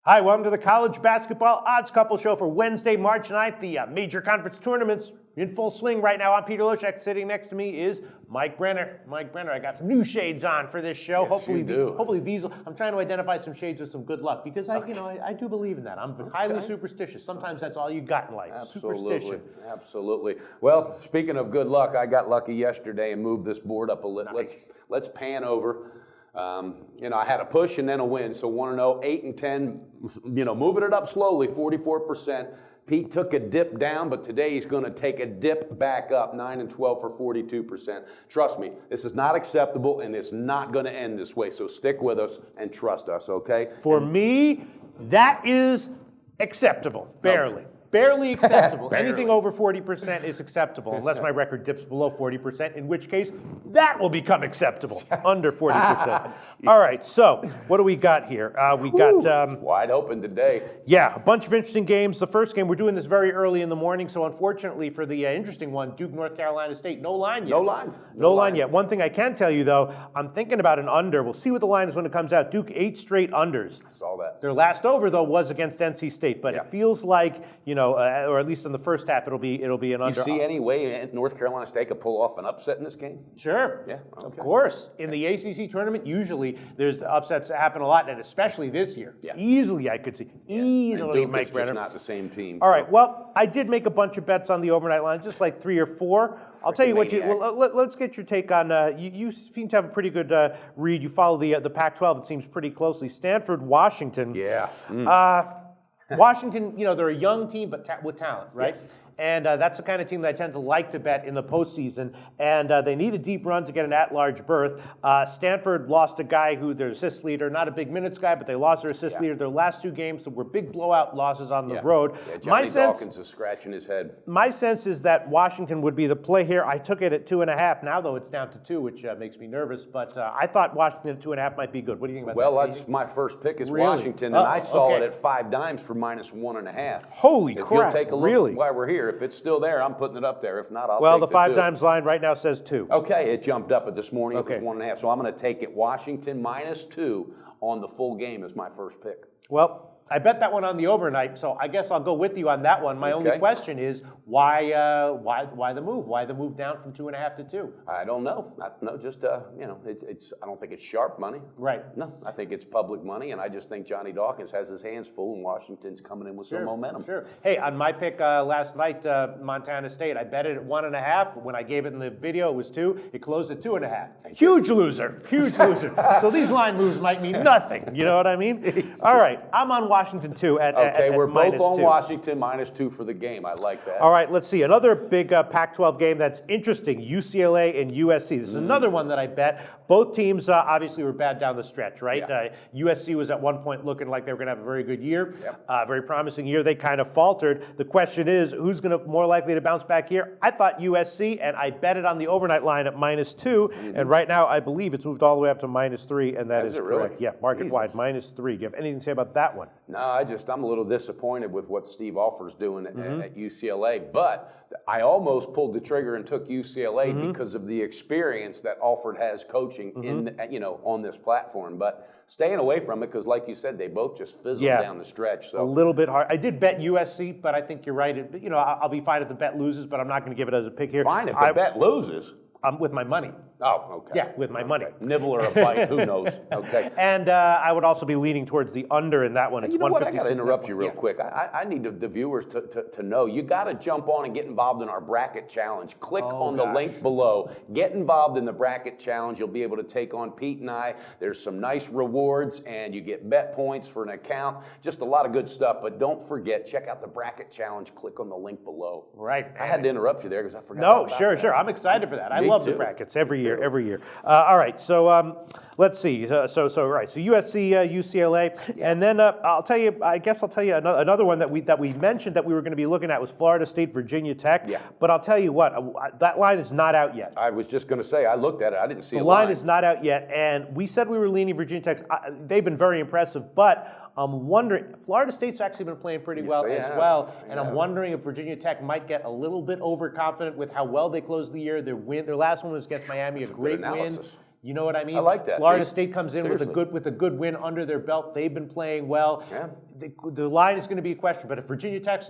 Hi, welcome to the College Basketball Odds Couple Show for Wednesday, March 9th. The major conference tournaments in full swing right now. I'm Peter Loshak. Sitting next to me is Mike Brenner. Mike Brenner, I got some new shades on for this show. Yes, Hopefully these. I'm trying to identify some shades with some good luck because I do believe in that. I'm highly superstitious. Sometimes that's all you got in life. Superstition. Absolutely. Well, speaking of good luck, I got lucky yesterday and moved this board up a little. Nice. Let's pan over. I had a push and then a win, so 1-0, 8 and 10. Moving it up slowly, 44%. Pete took a dip down, but today he's going to take a dip back up, 9 and 12 for 42%. Trust me, this is not acceptable, and it's not going to end this way. So stick with us and trust us, okay? For me, that is acceptable, barely. Barely acceptable. Barely. Anything over 40% is acceptable, unless my record dips below 40%, in which case that will become acceptable, under 40%. All right, so what do we got here? We got... wide open today. Yeah, a bunch of interesting games. The first game, we're doing this very early in the morning, so unfortunately for the interesting one, Duke, North Carolina State, no line yet. No line yet. One thing I can tell you, though, I'm thinking about an under. We'll see what the line is when it comes out. Duke, 8 straight unders. I saw that. Their last over, though, was against NC State, but it feels like, or at least in the first half, it'll be an under. You see any way North Carolina State could pull off an upset in this game? Sure. Yeah. Okay. Of course. In the ACC tournament, usually there's upsets that happen a lot, and especially this year. Yeah. Easily, I could see. Easily, Duke Mike Brenner. is not the same team. All right. Well, I did make a bunch of bets on the overnight line, just like 3 or 4. I'll tell you what. Let's get your take on. You seem to have a pretty good read. You follow the Pac-12. It seems pretty closely. Stanford, Washington. Yeah. Washington, they're a young team, but with talent, right? Yes. And that's the kind of team that I tend to like to bet in the postseason. And they need a deep run to get an at-large berth. Stanford lost a guy who their assist leader, not a big minutes guy, but they lost their assist leader. Their last 2 games were big blowout losses on the road. Yeah, Johnny Dawkins is scratching his head. My sense is that Washington would be the play here. I took it at 2.5. Now, though, it's down to 2, which makes me nervous. But I thought Washington at 2.5 might be good. What do you think about that? Well, that's my first pick is Really? Washington, and I saw it at 5 dimes for -1.5. Holy if crap! You'll take a look while we're here. If it's still there, I'm putting it up there. If not, I'll Well, take the 5 2. times line right now says 2. Okay, it jumped up, but this morning Okay. it was 1.5. So I'm going to take it Washington -2 on the full game as my first pick. Well, I bet that one on the overnight, so I guess I'll go with you on that one. My only question is why the move? Why the move down from 2.5 to 2? I don't know. Just it's. I don't think it's sharp money. Right. No, I think it's public money, and I just think Johnny Dawkins has his hands full, and Washington's coming in with some momentum. Sure. Hey, on my pick last night, Montana State, I bet it at 1.5. When I gave it in the video, it was 2. It closed at 2.5. Huge loser. Huge loser. So these line moves might mean nothing. You know what I mean? All right, I'm on Washington 2 at we're both on -2. Washington -2 for the game. I like that. All right, let's see. Another big Pac-12 game that's interesting, UCLA and USC. This is another one that I bet. Both teams obviously were bad down the stretch, right? Yeah. USC was at one point looking like they were going to have a very good year, Yep. very promising year. They kind of faltered. The question is, who's going to more likely to bounce back here? I thought USC, and I bet it on the overnight line at -2. And right now, I believe it's moved all the way up to -3, and that is it correct. really? Yeah, market-wide, -3. Do you have anything to say about that one? No, I'm a little disappointed with what Steve Alford's doing at UCLA, but I almost pulled the trigger and took UCLA because of the experience that Alford has coaching on this platform. But staying away from it because, like you said, they both just fizzled down the stretch. So a little bit hard. I did bet USC, but I think you're right. I'll be fine if the bet loses, but I'm not going to give it as a pick here. Fine if the bet loses. With my money. Oh, okay. Yeah, with my money. Nibble or a bite, who knows? Okay. And I would also be leaning towards the under in that one. It's you know what? I got 156. to interrupt you real quick. I need the viewers to know you got to jump on and get involved in our bracket challenge. Click on the link below. Get involved in the bracket challenge. You'll be able to take on Pete and I. There's some nice rewards, and you get bet points for an account. Just a lot of good stuff. But don't forget, check out the bracket challenge. Click on the link below. Right. I had to interrupt you there because I forgot. No, about sure, that. sure. I'm excited for that. I Me love too. the brackets every year. All right, so let's see. So USC, UCLA, and then I'll tell you another one that we mentioned that we were going to be looking at was Florida State, Virginia Tech. Yeah. But I'll tell you what, that line is not out yet. I was just going to say, I looked at it. I didn't see the a line. line. Is not out yet, and we said we were leaning Virginia Tech. They've been very impressive, but I'm wondering, Florida State's actually been playing pretty well as well, and I'm wondering if Virginia Tech might get a little bit overconfident with how well they closed the year. Their last one was against Miami, a great win. You know what I mean? I like that. Florida State comes in Seriously. with a good win under their belt. They've been playing well. Yeah. The line is going to be a question, but if Virginia Tech's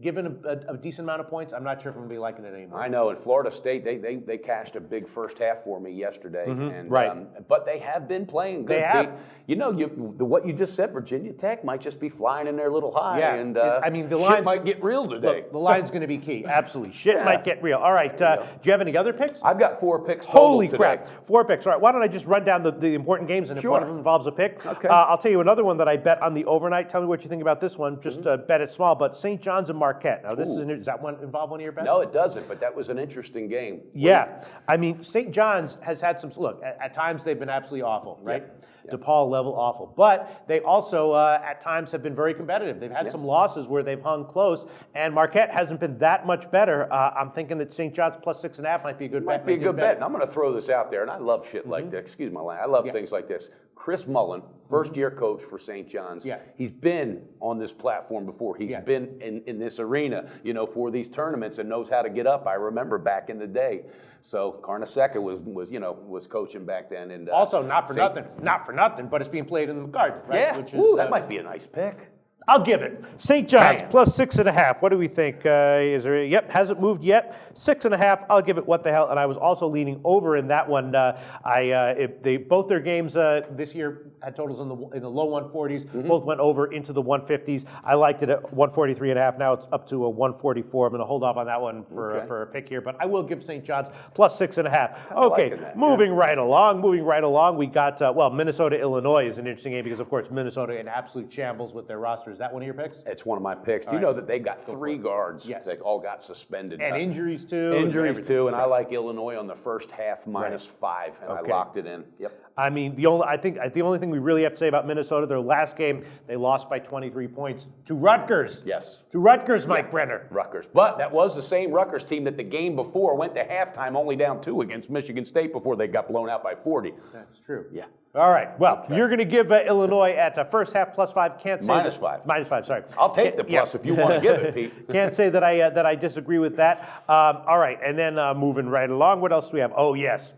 given a decent amount of points, I'm not sure if I'm going to be liking it anymore. I know. In Florida State, they cashed a big first half for me yesterday, and Right. but they have been playing good. They have. You know, what you just said, Virginia Tech might just be flying in their little high, Yeah. and I mean, the shit lines might get real today. Look, the line's going to be key. Absolutely. Shit Yeah. might get real. All right. Do you have any other picks? I've got 4 picks total Holy today. crap. 4 picks. All right. Why don't I just run down the important games, and if Sure. one of them involves a pick, Okay. I'll tell you another one that I bet on the overnight. Tell me what you think about this one. Just bet it small, but St. John's and Marquette. Now, does that one involve one of your bets? No, it doesn't, but that was an interesting game. Yeah. I mean, St. John's has had some, look, at times they've been absolutely awful, right? Yeah. DePaul level awful. But they also, at times, have been very competitive. They've had some losses where they've hung close, and Marquette hasn't been that much better. I'm thinking that St. John's plus 6.5 might be a good bet. Might be a good bet. And I'm going to throw this out there, and I love shit like this. Excuse my language. I love things like this. Chris Mullen, first-year coach for St. John's. Yeah. He's been on this platform before. He's been in this arena, for these tournaments and knows how to get up. I remember back in the day. So Carnesecca was coaching back then. And Also, not for nothing, but it's being played in the Garden, right? Yeah. Which is, That might be a nice pick. I'll give it. St. John's Bam. plus 6.5. What do we think? Is there? Yep, hasn't moved yet. 6.5. I'll give it. What the hell? And I was also leaning over in that one. Both their games this year had totals in the low 140s. Both went over into the 150s. I liked it at 143.5. Now it's up to a 144. I'm going to hold off on that one for a pick here, but I will give St. John's plus 6.5. Okay, liking that, moving right along. We got Minnesota Illinois is an interesting game because of course Minnesota in absolute shambles with their roster. Is that one of your picks? It's one of my picks. Do you know that they've got 3 guards? Yes. They all got suspended. And injuries too. Injuries too, and I like Illinois on the first half minus 5, and Okay. I locked it in. Yep. I mean, the only thing we really have to say about Minnesota, their last game, they lost by 23 points to Rutgers. Yes. To Rutgers, Mike Brenner. Rutgers. But that was the same Rutgers team that the game before went to halftime only down 2 against Michigan State before they got blown out by 40. That's true. Yeah. All right. Well, you're going to give Illinois at the first half plus 5. Can't say Minus that- 5. Minus 5. Sorry. I'll take the plus if you want to give it, Pete. Can't say that I disagree with that. All right, and then moving right along, what else do we have? Oh yes,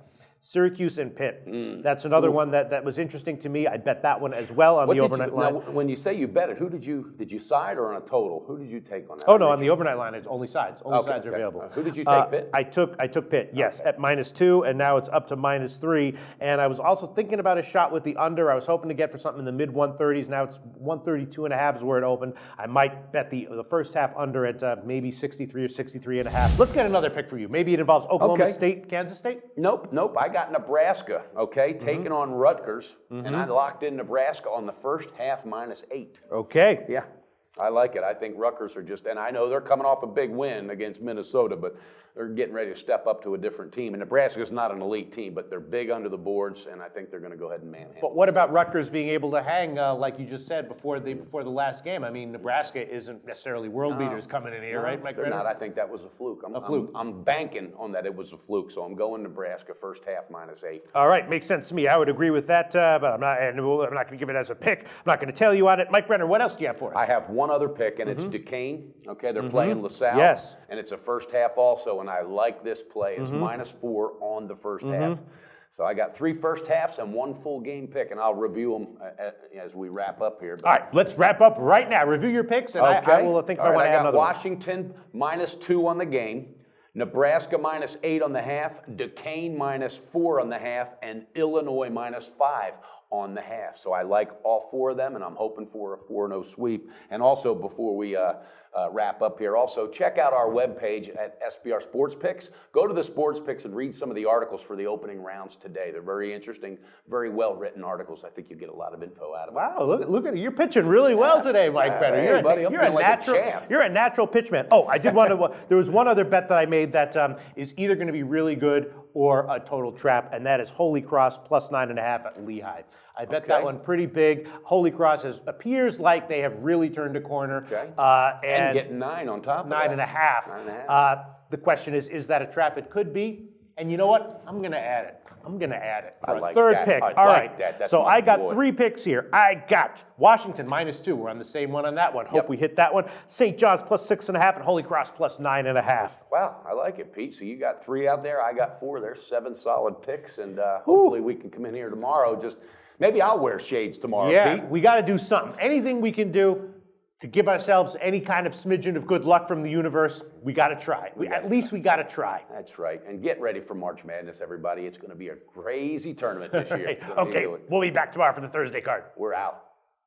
Syracuse and Pitt. That's another one that was interesting to me. I bet that one as well on the overnight line. Now, when you say you bet it, did you side or on a total? Who did you take on that? Oh no, on the overnight line, it's only sides. Only Okay, sides are okay. available. Who did you take, Pitt? I took Pitt. Yes, at -2, and now it's up to -3. And I was also thinking about a shot with the under. I was hoping to get for something in the mid 130s. Now it's 132.5 is where it opened. I might bet the first half under at maybe 63 or 63.5. Let's get another pick for you. Maybe it involves Oklahoma State, Kansas State. Nope. I got Nebraska. Taking on Rutgers, and I locked in Nebraska on the first half -8. Okay. Yeah, I like it. I think Rutgers are and I know they're coming off a big win against Minnesota, but they're getting ready to step up to a different team. And Nebraska's not an elite team, but they're big under the boards, and I think they're going to go ahead and manhandle. But what about Rutgers being able to hang, like you just said, before the last game? I mean, Nebraska isn't necessarily world beaters coming in here, right, Mike They're Brenner? not. I think that was a fluke. I'm banking on that it was a fluke, so I'm going Nebraska first half -8. All right, makes sense to me. I would agree with that, but I'm not going to give it as a pick. I'm not going to tell you on it. Mike Brenner, what else do you have for us? I have one other pick, and it's Duquesne. Okay, they're playing LaSalle. Yes. And it's a first half also, and I like this play. It's -4 on the first half. So I got 3 first halves and 1 full game pick, and I'll review them as we wrap up here. All right, let's wrap up right now. Review your picks, and I will think if I want to add I got another one. Washington -2 on the game, Nebraska -8 on the half, Duquesne -4 on the half, and Illinois -5 on the half. So I like all 4 of them, and I'm hoping for a 4-0 sweep. And also, before we wrap up here, also check out our webpage at SBR Sports Picks. Go to the Sports Picks and read some of the articles for the opening rounds today. They're very interesting, very well-written articles. I think you get a lot of info out of them. Wow, look at it. You're pitching really well today, Mike Brenner. Hey, buddy, I'm you're a feeling like a natural. champ. You're a natural pitchman. Oh, I did want to. There was one other bet that I made that is either going to be really good or a total trap, and that is Holy Cross plus 9.5 at Lehigh. I bet that one pretty big. Holy Cross appears like they have really turned a corner. Okay. And getting 9 on top of 9.5. that. 9.5. The question is that a trap? It could be. And you know what? I'm going to add it. I'm going to add it. I like third that. pick. I All like right. that. That's so my I got boy. 3 picks here. I got Washington -2. We're on the same one on that one. Hope Yep. we hit that one. St. John's +6.5 and Holy Cross +9.5. Wow, I like it, Pete. So you got 3 out there. I got 4. There's 7 solid picks, and hopefully we can come in here tomorrow. Just maybe I'll wear shades tomorrow, Yeah, Pete. we got to do something. Anything we can do to give ourselves any kind of smidgen of good luck from the universe, we got to try. At least we got to try. That's right. And get ready for March Madness, everybody. It's going to be a crazy tournament this year. It's gonna be Okay, really- we'll be back tomorrow for the Thursday card. We're out.